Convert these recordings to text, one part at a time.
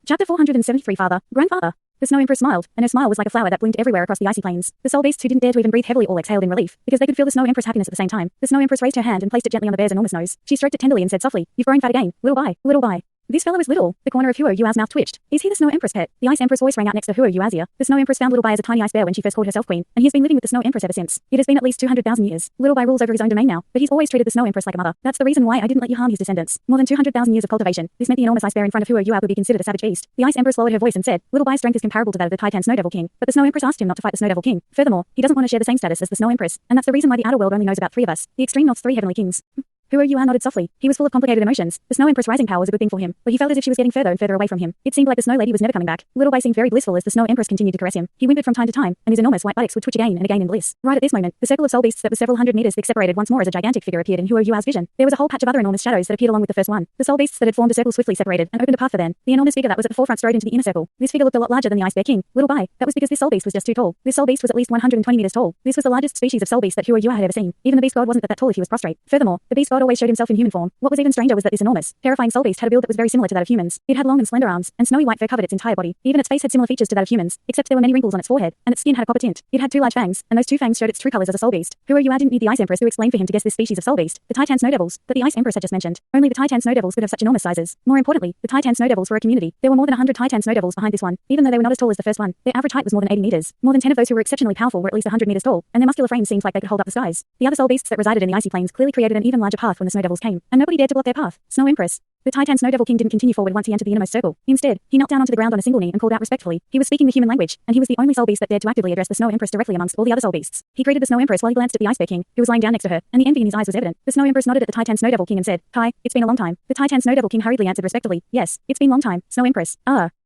Chapter 473 Father, Grandfather. The Snow Empress smiled, and her smile was like a flower that bloomed everywhere across the icy plains. The soul beasts who didn't dare to even breathe heavily all exhaled in relief, because they could feel the Snow Empress' happiness at the same time. The Snow Empress raised her hand and placed it gently on the bear's enormous nose. She stroked it tenderly and said softly, "You've grown fat again, little by, little by." This fellow is little. The corner of Huo Yuao's mouth twitched. Is he the Snow Empress pet? The Ice Empress voice rang out next to Huo Yuao's ear. The Snow Empress found Little Bai as a tiny ice bear when she first called herself queen, and he has been living with the Snow Empress ever since. It has been at least 200,000 years. Little Bai rules over his own domain now, but he's always treated the Snow Empress like a mother. That's the reason why I didn't let you harm his descendants. More than 200,000 years of cultivation. This meant the enormous ice bear in front of Huo Yuao would be considered a savage beast. The Ice Empress lowered her voice and said, Little Bai's strength is comparable to that of the Titan Snow Devil King, but the Snow Empress asked him not to fight the Snow Devil King. Furthermore, he doesn't want to share the same status as the Snow Empress, and that's the reason why the outer world only knows about 3 of us, the Extreme North's 3 heavenly kings. Huo Yuan nodded softly. He was full of complicated emotions. The Snow Empress rising power was a good thing for him, but he felt as if she was getting further and further away from him. It seemed like the Snow Lady was never coming back. Little Bai seemed very blissful as the Snow Empress continued to caress him. He whimpered from time to time, and his enormous white buttocks would twitch again and again in bliss. Right at this moment, the circle of soul beasts that was several hundred meters thick separated once more as a gigantic figure appeared in Huo Yua's vision. There was a whole patch of other enormous shadows that appeared along with the first one. The soul beasts that had formed a circle swiftly separated and opened a path for them. The enormous figure that was at the forefront strode into the inner circle. This figure looked a lot larger than the Ice Bear King. Little Bai. That was because this soul beast was just too tall. This soul beast was at least 120 meters tall. This was the largest species of soul beast that Huo Yua had ever seen. Even the beast god wasn't that tall if he was prostrate. Furthermore, the beast god always showed himself in human form. What was even stranger was that this enormous, terrifying soul beast had a build that was very similar to that of humans. It had long and slender arms, and snowy white fur covered its entire body. Even its face had similar features to that of humans, except there were many wrinkles on its forehead, and its skin had a copper tint. It had 2 large fangs, and those 2 fangs showed its true colors as a soul beast. Huo Yua didn't need the Ice Empress to explain for him to guess this species of soul beast, the Titan Snow Devils, that the Ice Empress had just mentioned. Only the Titan Snow Devils could have such enormous sizes. More importantly, the Titan Snow Devils were a community. There were more than 100 Titan Snow Devils behind this one. Even though they were not as tall as the first one, their average height was more than 80 meters. More than 10 of those who were exceptionally powerful were at least 100 meters tall, and their muscular frames seemed like they could hold up the skies. The other soul beasts that resided in the icy plains clearly created an even larger path when the Snow Devils came, and nobody dared to block their path. Snow Empress. The Titan Snow Devil King didn't continue forward once he entered the innermost circle. Instead, he knelt down onto the ground on a single knee and called out respectfully. He was speaking the human language, and he was the only soul beast that dared to actively address the Snow Empress directly amongst all the other soul beasts. He greeted the Snow Empress while he glanced at the Ice Bear King, who was lying down next to her, and the envy in his eyes was evident. The Snow Empress nodded at the Titan Snow Devil King and said, "Kai, it's been a long time." The Titan Snow Devil King hurriedly answered respectfully, "Yes, it's been a long time, Snow Empress."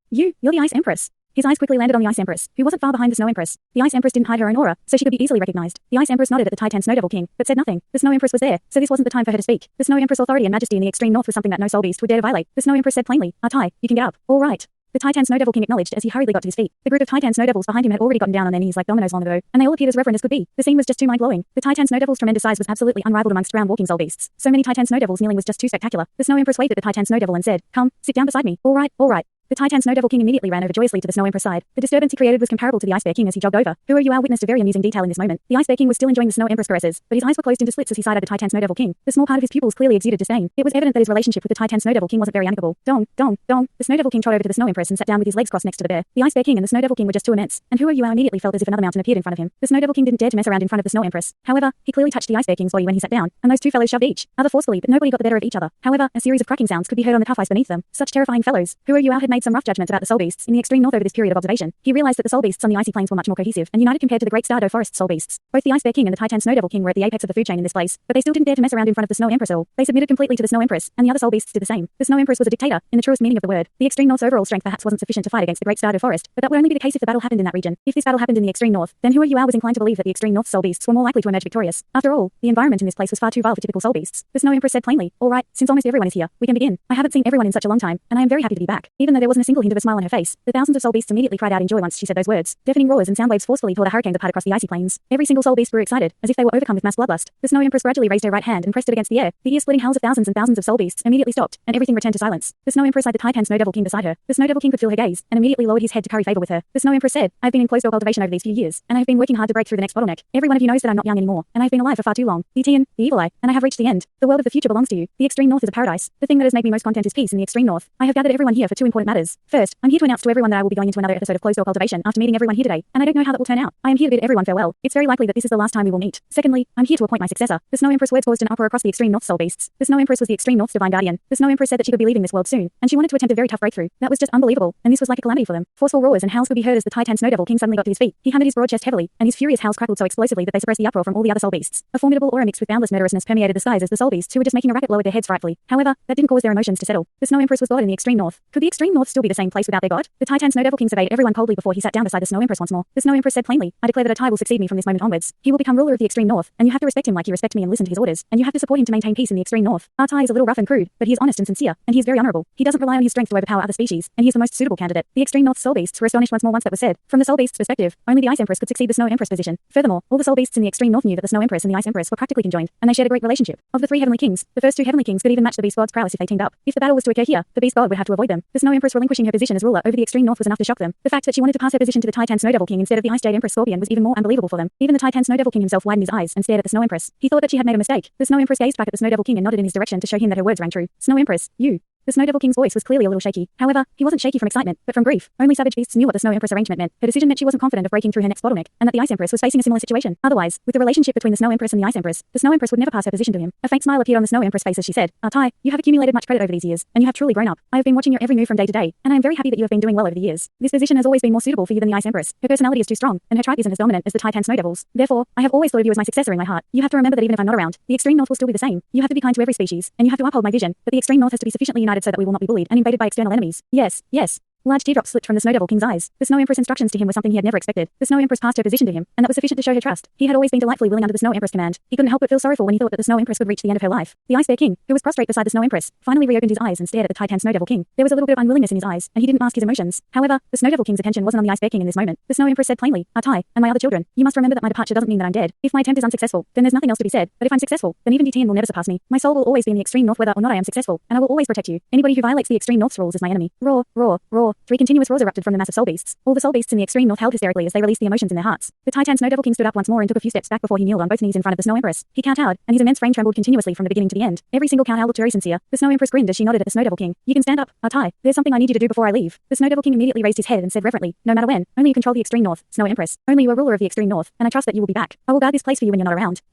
You're the Ice Empress." His eyes quickly landed on the Ice Empress, who wasn't far behind the Snow Empress. The Ice Empress didn't hide her own aura, so she could be easily recognized. The Ice Empress nodded at the Titan Snow Devil King, but said nothing. The Snow Empress was there, so this wasn't the time for her to speak. The Snow Empress' authority and majesty in the extreme north was something that no soul beast would dare to violate. The Snow Empress said plainly, Tai, you can get up. All right." The Titan Snow Devil King acknowledged as he hurriedly got to his feet. The group of Titan Snow Devils behind him had already gotten down on their knees like dominoes long ago, and they all appeared as reverent as could be. The scene was just too mind-blowing. The Titan Snow Devil's tremendous size was absolutely unrivaled amongst ground-walking soul beasts. So many Titan Snow Devils kneeling was just too spectacular. The Snow Empress waved at the Titan Snow Devil and said, "Come, sit down beside me." All right, all right." The Titan Snow Devil King immediately ran over joyously to the Snow Empress side. The disturbance he created was comparable to the Ice Bear King as he jogged over. Huo Yua witnessed a very amusing detail in this moment. The Ice Bear King was still enjoying the Snow Empress caresses, but his eyes were closed into slits as he side-eyed the Titan Snow Devil King. The small part of his pupils clearly exuded disdain. It was evident that his relationship with the Titan Snow Devil King wasn't very amicable. Dong, dong, dong. The Snow Devil King trotted over to the Snow Empress and sat down with his legs crossed next to the bear. The Ice Bear King and the Snow Devil King were just too immense, and Huo Yua immediately felt as if another mountain appeared in front of him. The Snow Devil King didn't dare to mess around in front of the Snow Empress. However, he clearly touched the Ice Bear King's body when he sat down, and those 2 fellows shoved each other forcefully, but nobody got the better of each other. However, a series of cracking sounds could be heard on the tough ice beneath them. Such terrifying fellows. Huo Yua had made some rough judgments about the soul beasts in the extreme north over this period of observation. He realized that the soul beasts on the icy plains were much more cohesive and united compared to the Great Stardow Forest soul beasts. Both the Ice Bear King and the Titan Snow Devil King were at the apex of the food chain in this place, but they still didn't dare to mess around in front of the Snow Empress at all. They submitted completely to the Snow Empress, and the other soul beasts did the same. The Snow Empress was a dictator, in the truest meaning of the word. The extreme north's overall strength perhaps wasn't sufficient to fight against the Great Stardow Forest, but that would only be the case if the battle happened in that region. If this battle happened in the extreme north, then Huo Yua was inclined to believe that the extreme north soul beasts were more likely to emerge victorious. After all, the environment in this place was far too vile for typical soul beasts. The Snow Empress said plainly, "All right, since almost everyone is here, we can begin. I haven't seen everyone in such a long time, and I am very happy to be back." Even though there wasn't a single hint of a smile on her face, the thousands of soul beasts immediately cried out in joy once she said those words. Deafening roars and sound waves forcefully tore the hurricane apart across the icy plains. Every single soul beast grew excited, as if they were overcome with mass bloodlust. The Snow Empress gradually raised her right hand and pressed it against the air. The ear-splitting howls of thousands and thousands of soul beasts immediately stopped, and everything returned to silence. The Snow Empress eyed the Titan Snow Devil King beside her. The Snow Devil King could feel her gaze, and immediately lowered his head to curry favor with her. The Snow Empress said, "I've been in closed-door cultivation over these few years, and I've been working hard to break through the next bottleneck. Every one of you knows that I'm not young anymore, and I've been alive for far too long. The Tian, the Evil Eye, and I have reached the end. The world of the future belongs to you. The extreme north is a paradise. The thing that has made me most content is peace in the extreme north. I have gathered everyone here for 2 important matters. First, I'm here to announce to everyone that I will be going into another episode of closed-door cultivation after meeting everyone here today, and I don't know how that will turn out. I am here to bid everyone farewell. It's very likely that this is the last time we will meet. Secondly, I'm here to appoint my successor." The Snow Empress words caused an uproar across the extreme north soul beasts. The Snow Empress was the extreme north's divine guardian. The Snow Empress said that she could be leaving this world soon, and she wanted to attempt a very tough breakthrough. That was just unbelievable, and this was like a calamity for them. Forceful roars and howls could be heard as the Titan Snow Devil King suddenly got to his feet. He hammered his broad chest heavily, and his furious howls crackled so explosively that they suppressed the uproar from all the other soul beasts. A formidable aura mixed with boundless murderousness permeated the skies as the soul beasts who were just making a racket lowered their heads frightfully. However, that didn't cause their emotions to settle. The Snow Empress was God in the extreme north. Could the extreme north still be the same place without their god? The Titan Snow Devil King surveyed everyone coldly before he sat down beside the Snow Empress once more. The Snow Empress said plainly, "I declare that Tai will succeed me from this moment onwards. He will become ruler of the extreme north, and you have to respect him like you respect me and listen to his orders, and you have to support him to maintain peace in the extreme north. Our Tai is a little rough and crude, but he is honest and sincere, and he is very honorable. He doesn't rely on his strength to overpower other species, and he is the most suitable candidate." The extreme north soul beasts were astonished once more once that was said. From the soul beasts' perspective, only the Ice Empress could succeed the Snow Empress position. Furthermore, all the soul beasts in the extreme north knew that the Snow Empress and the Ice Empress were practically conjoined, and they shared a great relationship. Of the 3 heavenly kings, the first 2 heavenly kings could even match the beast god's prowess if they teamed up. If the battle was to occur here, the beast god would have to avoid them. The Snow Empress Empress relinquishing her position as ruler over the extreme north was enough to shock them. The fact that she wanted to pass her position to the Titan Snow Devil King instead of the Ice Jade Empress Scorpion was even more unbelievable for them. Even the Titan Snow Devil King himself widened his eyes and stared at the Snow Empress. He thought that she had made a mistake. The Snow Empress gazed back at the Snow Devil King and nodded in his direction to show him that her words rang true. Snow Empress, you. The Snow Devil King's voice was clearly a little shaky. However, he wasn't shaky from excitement, but from grief. Only savage beasts knew what the Snow Empress arrangement meant. Her decision meant she wasn't confident of breaking through her next bottleneck, and that the Ice Empress was facing a similar situation. Otherwise, with the relationship between the Snow Empress and the Ice Empress, the Snow Empress would never pass her position to him. A faint smile appeared on the Snow Empress' face as she said, Tai, you have accumulated much credit over these years, and you have truly grown up. I have been watching your every move from day to day, and I am very happy that you have been doing well over the years. This position has always been more suitable for you than the Ice Empress. Her personality is too strong, and her tribe isn't as dominant as the Titan Snow Devils. Therefore, I have always thought of you as my successor in my heart. You have to remember that even if I'm not around, the extreme north will still be the same. You have to be kind to every species, and you have to uphold my vision, but the extreme north has to be sufficiently united so that we will not be bullied and invaded by external enemies. Yes, yes. Large teardrops slipped from the Snow Devil King's eyes. The Snow Empress' instructions to him were something he had never expected. The Snow Empress passed her position to him, and that was sufficient to show her trust. He had always been delightfully willing under the Snow Empress' command. He couldn't help but feel sorrowful when he thought that the Snow Empress would reach the end of her life. The Ice Bear King, who was prostrate beside the Snow Empress, finally reopened his eyes and stared at the Titan Snow Devil King. There was a little bit of unwillingness in his eyes, and he didn't mask his emotions. However, the Snow Devil King's attention wasn't on the Ice Bear King in this moment. The Snow Empress said plainly, Tai, and my other children, you must remember that my departure doesn't mean that I'm dead. If my attempt is unsuccessful, then there's nothing else to be said. But if I'm successful, then even Tian will never surpass me. My soul will always be in the extreme north whether or not I am successful, and I will always protect you. Anybody who violates the extreme north's rules is my enemy. Roar, roar, roar. 3 continuous roars erupted from the mass of soul beasts. All the soul beasts in the extreme north held hysterically as they released the emotions in their hearts. The Titan Snow Devil King stood up once more and took a few steps back before he kneeled on both knees in front of the Snow Empress. He kowtowed, and his immense frame trembled continuously from the beginning to the end. Every single kowtow looked very sincere. The Snow Empress grinned as she nodded at the Snow Devil King. You can stand up, Tai. There's something I need you to do before I leave. The Snow Devil King immediately raised his head and said reverently, no matter when, only you control the extreme north, Snow Empress. Only you are ruler of the extreme north, and I trust that you will be back. I will guard this place for you when you're not around.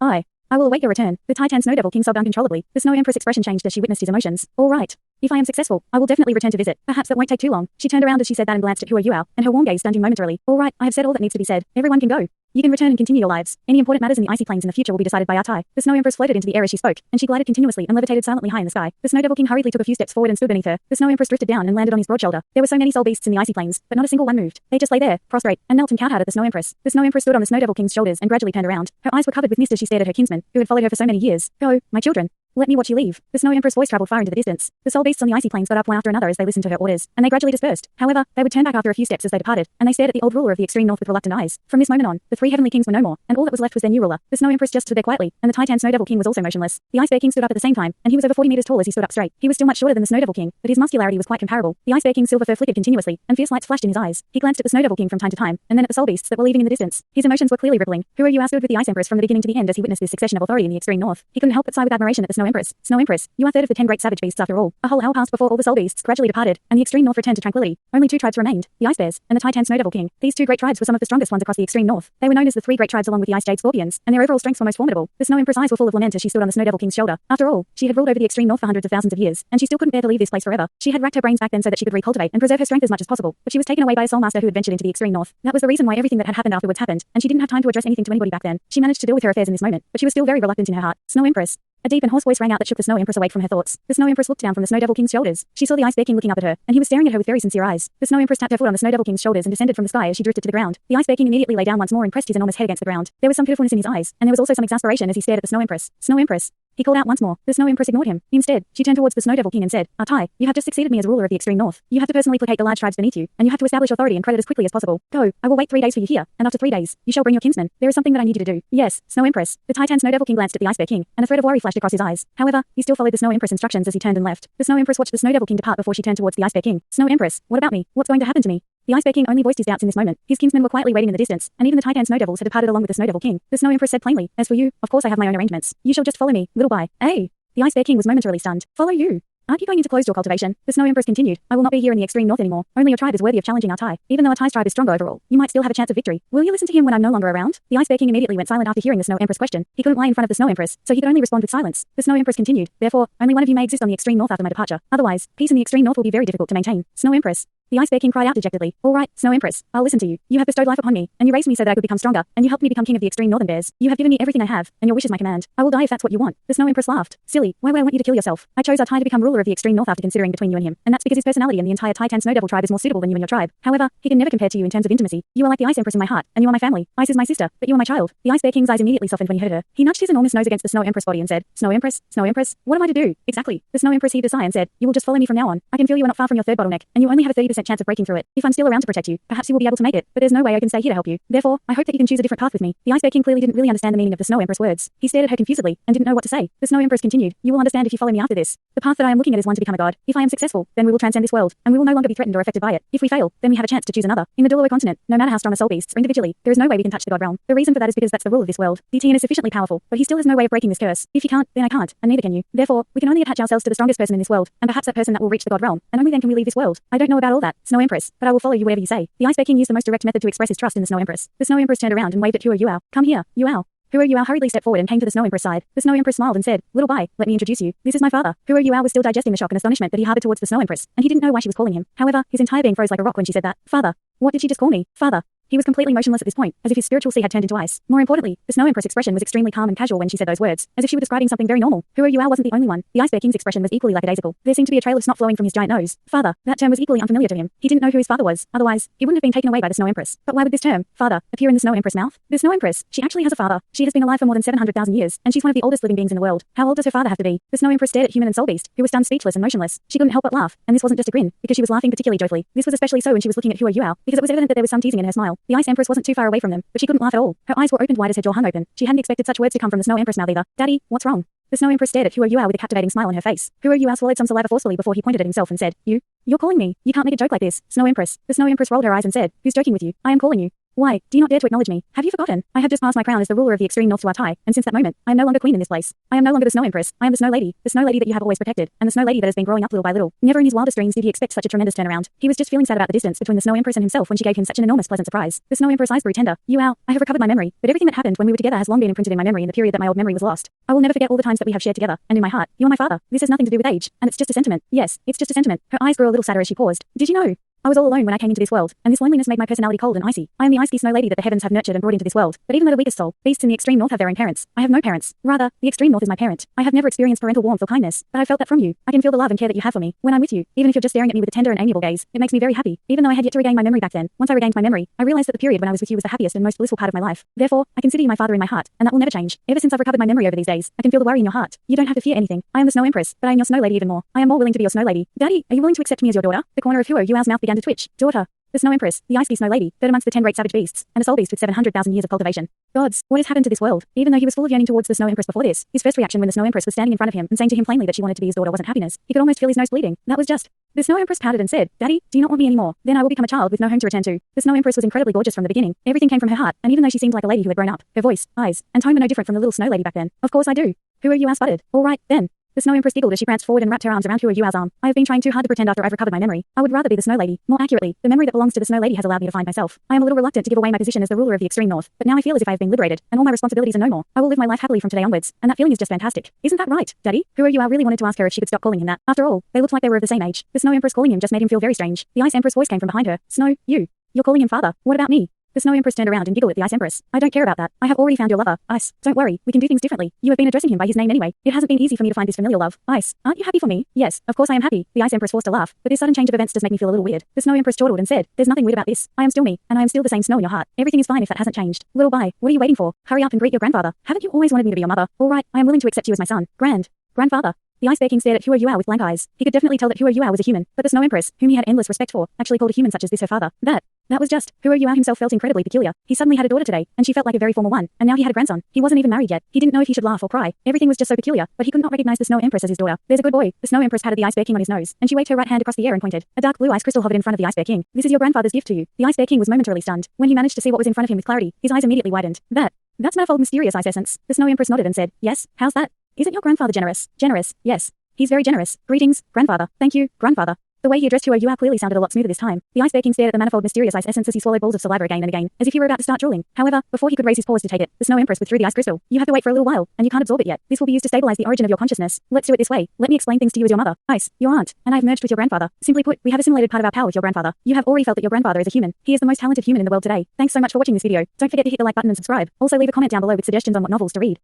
I will await your return. The Titan Snow Devil King sobbed uncontrollably. The Snow Empress' expression changed as she witnessed his emotions. All right. If I am successful, I will definitely return to visit. Perhaps that won't take too long. She turned around as she said that and glanced at Hua Yuao, and her warm gaze stunned him momentarily. All right, I have said all that needs to be said. Everyone can go. You can return and continue your lives. Any important matters in the icy plains in the future will be decided by our Tai. The Snow Empress floated into the air as she spoke, and she glided continuously and levitated silently high in the sky. The Snow Devil King hurriedly took a few steps forward and stood beneath her. The Snow Empress drifted down and landed on his broad shoulder. There were so many soul beasts in the icy plains, but not a single one moved. They just lay there, prostrate, and knelt and kowtowed at the Snow Empress. The Snow Empress stood on the Snow Devil King's shoulders and gradually turned around. Her eyes were covered with mist as she stared at her kinsman, who had followed her for so many years. Go, my children. Let me watch you leave. The Snow Empress' voice traveled far into the distance. The soul beasts on the icy plains got up one after another as they listened to her orders, and they gradually dispersed. However, they would turn back after a few steps as they departed, and they stared at the old ruler of the extreme north with reluctant eyes. From this moment on, the 3 heavenly kings were no more, and all that was left was their new ruler. The Snow Empress just stood there quietly, and the Titan Snow Devil King was also motionless. The Ice Bear King stood up at the same time, and he was over 40 meters tall as he stood up straight. He was still much shorter than the Snow Devil King, but his muscularity was quite comparable. The Ice Bear King's silver fur flickered continuously, and fierce lights flashed in his eyes. He glanced at the Snow Devil King from time to time, and then at the soul beasts that were leaving in the distance. His emotions were clearly rippling. Hua Yuao stood with the Ice Empress from the beginning to the end as he witnessed this succession of authority in the extreme north. He couldn't help but sigh with admiration at the Snow Empress. Snow Empress, you are third of the 10 great savage beasts after all. A whole hour passed before all the soul beasts gradually departed, and the extreme north returned to tranquility. Only 2 tribes remained, the Ice Bears and the Titan Snow Devil King. These 2 great tribes were some of the strongest ones across the extreme north. They were known as the 3 great tribes along with the Ice Jade Scorpions, and their overall strengths were most formidable. The Snow Empress' eyes were full of lament as she stood on the Snow Devil King's shoulder. After all, she had ruled over the extreme north for hundreds of thousands of years, and she still couldn't bear to leave this place forever. She had racked her brains back then so that she could recultivate and preserve her strength as much as possible, but she was taken away by a soul master who had ventured into the extreme north. That was the reason why everything that had happened afterwards happened, and she didn't have time to address anything to anybody back then. She managed to deal with her affairs in this moment, but she was still very reluctant in her heart. Snow Empress. A deep and hoarse voice rang out that shook the Snow Empress awake from her thoughts. The Snow Empress looked down from the Snow Devil King's shoulders. She saw the Ice Bear King looking up at her, and he was staring at her with very sincere eyes. The Snow Empress tapped her foot on the Snow Devil King's shoulders and descended from the sky as she drifted to the ground. The Ice Bear King immediately lay down once more and pressed his enormous head against the ground. There was some pitifulness in his eyes, and there was also some exasperation as he stared at the Snow Empress. Snow Empress. He called out once more. The Snow Empress ignored him. Instead, she turned towards the Snow Devil King and said, Tai, you have just succeeded me as ruler of the extreme north. You have to personally placate the large tribes beneath you, and you have to establish authority and credit as quickly as possible. Go, I will wait 3 days for you here, and after 3 days, you shall bring your kinsman. There is something that I need you to do. Yes, Snow Empress. The Titan Snow Devil King glanced at the Ice Bear King, and a thread of worry flashed across his eyes. However, he still followed the Snow Empress instructions as he turned and left. The Snow Empress watched the Snow Devil King depart before she turned towards the Ice Bear King. Snow Empress, what about me? What's going to happen to me? The Ice Bear King only voiced his doubts in this moment. His kinsmen were quietly waiting in the distance, and even the Titan Snow Devils had departed along with the Snow Devil King. The Snow Empress said plainly, as for you, of course I have my own arrangements. You shall just follow me, little by. The Ice Bear King was momentarily stunned. Follow you? Aren't you going into closed-door cultivation? The Snow Empress continued. I will not be here in the extreme north anymore. Only your tribe is worthy of challenging our Tai. Even though our Tai's tribe is stronger overall, you might still have a chance of victory. Will you listen to him when I'm no longer around? The Ice Bear King immediately went silent after hearing the Snow Empress question. He couldn't lie in front of the Snow Empress, so he could only respond with silence. The Snow Empress continued. Therefore, only one of you may exist on the extreme north after my departure. Otherwise, peace in the extreme north will be very difficult to maintain. Snow Empress. The Ice Bear King cried out dejectedly. All right, Snow Empress, I'll listen to you. You have bestowed life upon me, and you raised me so that I could become stronger, and you helped me become king of the extreme northern bears. You have given me everything I have, and your wish is my command. I will die if that's what you want. The Snow Empress laughed. Silly, why would I want you to kill yourself? I chose our Tai to become ruler of the extreme north after considering between you and him, and that's because his personality and the entire Titan Snow Devil tribe is more suitable than you and your tribe. However, he can never compare to you in terms of intimacy. You are like the Ice Empress in my heart, and you are my family. Ice is my sister, but you are my child. The Ice Bear King's eyes immediately softened when he heard her. He nudged his enormous nose against the Snow Empress body and said, Snow Empress, what am I to do? Exactly. The Snow Empress heaved a sigh and said, you will just follow me from now on. I can feel you are not far from your third bottleneck, and you only have a 30% 99% chance of breaking through it. If I'm still around to protect you, perhaps you will be able to make it, but there's no way I can stay here to help you. Therefore, I hope that you can choose a different path with me. The Ice Bear King clearly didn't really understand the meaning of the Snow Empress words. He stared at her confusedly, and didn't know what to say. The Snow Empress continued, you will understand if you follow me after this. The path that I am looking at is one to become a god. If I am successful, then we will transcend this world, and we will no longer be threatened or affected by it. If we fail, then we have a chance to choose another. In the Douluo continent, no matter how strong a soul beasts are individually, there is no way we can touch the god realm. The reason for that is because that's the rule of this world. The Tian is sufficiently powerful, but he still has no way of breaking this curse. If he can't, then I can't, and neither can you. Therefore, we can only attach ourselves to the strongest person in this world, and perhaps that person that will reach the god realm, and only then can we leave this world. I don't know about all that, Snow Empress, but I will follow you wherever you say. The Ice Bear King used the most direct method to express his trust in the Snow Empress. The Snow Empress turned around and waved at Huo Yuao. Come here, Yuao. Huo Yuao hurriedly stepped forward and came to the Snow Empress side. The Snow Empress smiled and said, Little Bai, let me introduce you. This is my father. Huo Yuao was still digesting the shock and astonishment that he harbored towards the Snow Empress, and he didn't know why she was calling him. However, his entire being froze like a rock when she said that. Father. What did she just call me? Father. He was completely motionless at this point, as if his spiritual sea had turned into ice. More importantly, the Snow Empress' expression was extremely calm and casual when she said those words, as if she were describing something very normal. Huo Yuao wasn't the only one. The Ice Bear King's expression was equally lackadaisical. There seemed to be a trail of snot flowing from his giant nose. Father. That term was equally unfamiliar to him. He didn't know who his father was. Otherwise, he wouldn't have been taken away by the Snow Empress. But why would this term, father, appear in the Snow Empress' mouth? The Snow Empress, she actually has a father. She has been alive for more than 700,000 years, and she's one of the oldest living beings in the world. How old does her father have to be? The Snow Empress stared at Human and Soul Beast, who was stunned speechless and motionless. She couldn't help but laugh, and this wasn't just a grin, because she was laughing particularly joyfully. This was especially so when she was looking at Huo Yuao, because it was evident that there was some teasing in her smile. The Ice Empress wasn't too far away from them, but she couldn't laugh at all. Her eyes were opened wide as her jaw hung open. She hadn't expected such words to come from the Snow Empress mouth either. Daddy, what's wrong? The Snow Empress stared at Huo Yuao with a captivating smile on her face. Huo Yuao swallowed some saliva forcefully before he pointed at himself and said, You're calling me. You can't make a joke like this, Snow Empress. The Snow Empress rolled her eyes and said, Who's joking with you? I am calling you. Why, do you not dare to acknowledge me? Have you forgotten? I have just passed my crown as the ruler of the extreme north to our Tai, and since that moment, I am no longer queen in this place. I am no longer the Snow Empress. I am the Snow Lady that you have always protected, and the Snow Lady that has been growing up little by little. Never in his wildest dreams did he expect such a tremendous turnaround. He was just feeling sad about the distance between the Snow Empress and himself when she gave him such an enormous pleasant surprise. The Snow Empress eyes grew tender. Yuao, I have recovered my memory, but everything that happened when we were together has long been imprinted in my memory in the period that my old memory was lost. I will never forget all the times that we have shared together, and in my heart, you are my father. This has nothing to do with age, and it's just a sentiment. Yes, it's just a sentiment. Her eyes grew a little sadder as she paused. Did you know? I was all alone when I came into this world, and this loneliness made my personality cold and icy. I am the icy Snow Lady that the heavens have nurtured and brought into this world. But even though the weakest soul, beasts in the extreme north have their own parents, I have no parents. Rather, the extreme north is my parent. I have never experienced parental warmth or kindness, but I felt that from you. I can feel the love and care that you have for me. When I'm with you, even if you're just staring at me with a tender and amiable gaze, it makes me very happy. Even though I had yet to regain my memory back then, once I regained my memory, I realized that the period when I was with you was the happiest and most blissful part of my life. Therefore, I consider you my father in my heart, and that will never change. Ever since I've recovered my memory over these days, I can feel the worry in your heart. You don't have to fear anything. I am the Snow Empress, but I am your Snow Lady even more. I am more willing to be your Snow Lady. Daddy, are you willing to accept me as your daughter? The corner of Huo Yuao's mouth began to twitch. Daughter. The Snow Empress, the icy Snow Lady, third amongst the 10 great savage beasts, and a soul beast with 700,000 years of cultivation. Gods, what has happened to this world? Even though he was full of yearning towards the Snow Empress before this, his first reaction when the Snow Empress was standing in front of him and saying to him plainly that she wanted to be his daughter wasn't happiness. He could almost feel his nose bleeding. That was just. The Snow Empress pouted and said, Daddy, do you not want me anymore? Then I will become a child with no home to return to. The Snow Empress was incredibly gorgeous from the beginning. Everything came from her heart, and even though she seemed like a lady who had grown up, her voice, eyes, and tone were no different from the little Snow Lady back then. Of course I do. Who are you? Sputtered. All right, then. The Snow Empress giggled as she pranced forward and wrapped her arms around Huo Yuao's arm. I have been trying too hard to pretend after I've recovered my memory. I would rather be the Snow Lady. More accurately, the memory that belongs to the Snow Lady has allowed me to find myself. I am a little reluctant to give away my position as the ruler of the extreme north, but now I feel as if I have been liberated, and all my responsibilities are no more. I will live my life happily from today onwards, and that feeling is just fantastic. Isn't that right, Daddy? Huo Yuao really wanted to ask her if she could stop calling him that. After all, they looked like they were of the same age. The Snow Empress calling him just made him feel very strange. The Ice Empress voice came from behind her. Snow, you're calling him father. What about me? The Snow Empress turned around and giggled at the Ice Empress. I don't care about that. I have already found your lover, Ice. Don't worry, we can do things differently. You have been addressing him by his name anyway. It hasn't been easy for me to find this familial love. Ice, aren't you happy for me? Yes, of course I am happy. The Ice Empress forced a laugh, but this sudden change of events does make me feel a little weird. The Snow Empress chortled and said, There's nothing weird about this. I am still me, and I am still the same snow in your heart. Everything is fine if that hasn't changed. Little Bai, what are you waiting for? Hurry up and greet your grandfather. Haven't you always wanted me to be your mother? All right, I am willing to accept you as my son. Grandfather. The Ice Bear King stared at Huo Yuao with blank eyes. He could definitely tell that Huo Yuao was a human, but the Snow Empress, whom he had endless respect for, actually called a human such as this her father. That was just. Huo Yuao himself felt incredibly peculiar. He suddenly had a daughter today, and she felt like a very formal one, and now he had a grandson. He wasn't even married yet. He didn't know if he should laugh or cry. Everything was just so peculiar, but he could not recognize the Snow Empress as his daughter. There's a good boy. The Snow Empress patted the Ice Bear King on his nose, and she waved her right hand across the air and pointed. A dark blue ice crystal hovered in front of the Ice Bear King. This is your grandfather's gift to you. The Ice Bear King was momentarily stunned. When he managed to see what was in front of him with clarity, his eyes immediately widened. That's manifold mysterious ice essence. The Snow Empress nodded and said, Yes, how's that? Isn't your grandfather generous? Generous, yes. He's very generous. Greetings, grandfather. Thank you, grandfather. The way he addressed Huo Yuao clearly sounded a lot smoother this time. The Ice Bear King stared at the manifold mysterious ice essence as he swallowed balls of saliva again and again, as if he were about to start drooling. However, before he could raise his paws to take it, the Snow Empress withdrew the ice crystal. You have to wait for a little while, and you can't absorb it yet. This will be used to stabilize the origin of your consciousness. Let's do it this way. Let me explain things to you as your mother, Ice, your aunt, and I have merged with your grandfather. Simply put, we have assimilated part of our power with your grandfather. You have already felt that your grandfather is a human. He is the most talented human in the world today. Thanks so much for watching this video. Don't forget to hit the like button and subscribe. Also leave a comment down below with suggestions on what novels to read.